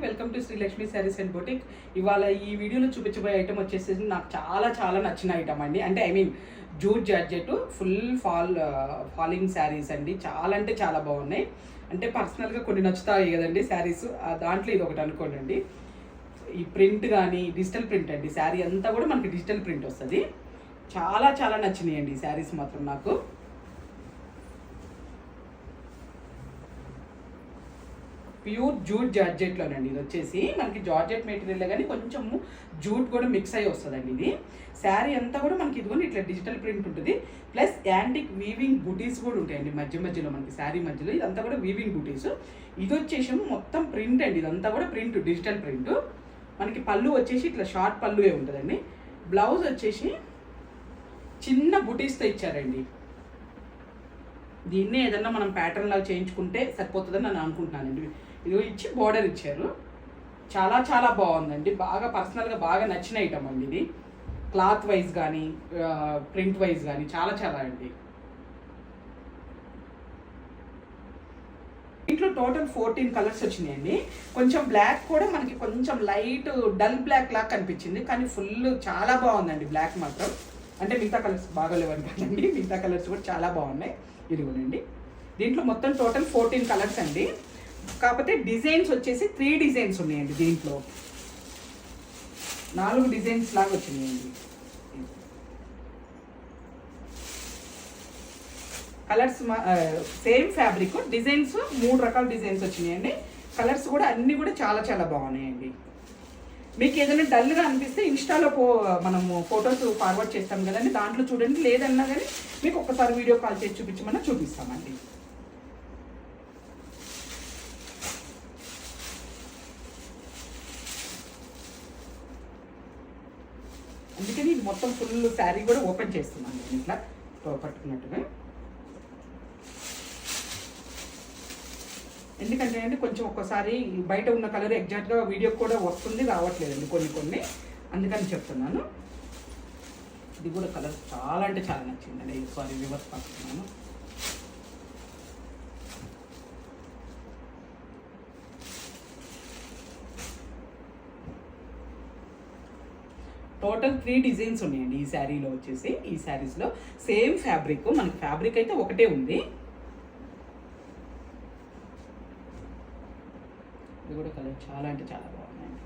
Welcome to Sri Lakshmi sarees and boutique. ఇవాళ ఈ వీడియోలో చూపించబోయే ఐటమ్ వచ్చేసి నాకు చాలా చాలా నచ్చిన ఐటమ్ అండి. అంటే jute georgette full falling saris అండి. చాలా అంటే చాలా బాగున్నాయి. అంటే పర్సనల్గా కొన్ని నచ్చుతాయి కదండి శారీస్, దాంట్లో ఇది ఒకటి అనుకోండి. ఈ ప్రింట్ కానీ డిజిటల్ ప్రింట్ అండి. శారీ అంతా కూడా మనకి డిజిటల్ ప్రింట్ వస్తుంది. చాలా చాలా నచ్చినాయి అండి ఈ శారీస్ మాత్రం నాకు. ప్యూర్ జూట్ జార్జెట్లోనండి. ఇది వచ్చేసి మనకి జార్జెట్ మెటీరియల్ కానీ కొంచెం జూట్ కూడా మిక్స్ అయ్యి వస్తుందండి. ఇది శారీ అంతా కూడా మనకి ఇదిగోండి ఇట్లా డిజిటల్ ప్రింట్ ఉంటుంది. ప్లస్ యాంటిక్ వీవింగ్ బూటీస్ కూడా ఉంటాయండి మధ్యలో మనకి శారీ మధ్యలో. ఇదంతా కూడా వీవింగ్ బూటీస్. ఇది వచ్చేసి మొత్తం ప్రింట్ అండి. ఇదంతా కూడా ప్రింట్, డిజిటల్ ప్రింట్. మనకి పళ్ళు వచ్చేసి ఇట్లా షార్ట్ పళ్ళువే ఉంటుందండి. బ్లౌజ్ వచ్చేసి చిన్న బూటీస్తో ఇచ్చారండి. దీన్నే ఏదన్నా మనం ప్యాటర్న్ లాగా చేయించుకుంటే సరిపోతుందని నేను అనుకుంటున్నానండి. ఇది ఇచ్చి బోర్డర్ ఇచ్చారు. చాలా చాలా బాగుందండి. బాగా పర్సనల్గా బాగా నచ్చిన ఐటమ్ అండి ఇది. క్లాత్ వైజ్ కానీ ప్రింట్ వైజ్ కానీ చాలా చాలా అండి. ఇంట్లో టోటల్ 14 కలర్స్ వచ్చినాయండి. కొంచెం బ్లాక్ కూడా మనకి కొంచెం లైట్ డల్ బ్లాక్ లాగా కనిపించింది, కానీ ఫుల్ చాలా బాగుందండి బ్లాక్ మాత్రం. అంటే మిగతా కలర్స్ బాగోలేవని కదండి, మిగతా కలర్స్ కూడా చాలా బాగున్నాయి. ఇదిగోనండి, దీంట్లో మొత్తం టోటల్ 14 కలర్స్ అండి. కాకపోతే డిజైన్స్ వచ్చేసి 3 డిజైన్స్ ఉన్నాయండి. దీంట్లో 4 డిజైన్స్ లాగా వచ్చినాయండి. కలర్స్ సేమ్ ఫ్యాబ్రిక్, డిజైన్స్ 3 రకాల డిజైన్స్ వచ్చినాయండి. కలర్స్ కూడా అన్నీ కూడా చాలా చాలా బాగున్నాయండి. మీకు ఏదైనా డల్గా అనిపిస్తే ఇన్స్టాలో మనము ఫొటోస్ ఫార్వర్డ్ చేస్తాం కదండి, దాంట్లో చూడండి. లేదన్నా కానీ మీకు ఒక్కసారి వీడియో కాల్ చేసి చూపించమన్నా చూపిస్తామండి. అందుకని ఇది మొత్తం ఫుల్ శారీ కూడా ఓపెన్ చేస్తున్నాను నేను ఇట్లా పట్టుకున్నట్టుగా. ఎందుకంటే అండి కొంచెం ఒక్కసారి బయట ఉన్న కలర్ ఎగ్జాక్ట్గా వీడియో కూడా వస్తుంది, రావట్లేదండి కొన్ని. అందుకని చెప్తున్నాను. ఇది కూడా కలర్ చాలా అంటే చాలా నచ్చిందండి. సారీ, రివర్స్ పట్టుకున్నాను. టోటల్ 3 డిజైన్స్ ఉన్నాయండి ఈ శారీలో వచ్చేసి. ఈ శారీస్లో సేమ్ ఫ్యాబ్రిక్, మనకి ఫ్యాబ్రిక్ అయితే ఒకటే ఉంది. ఇది కూడా కలర్ చాలా అంటే చాలా బాగున్నాయండి.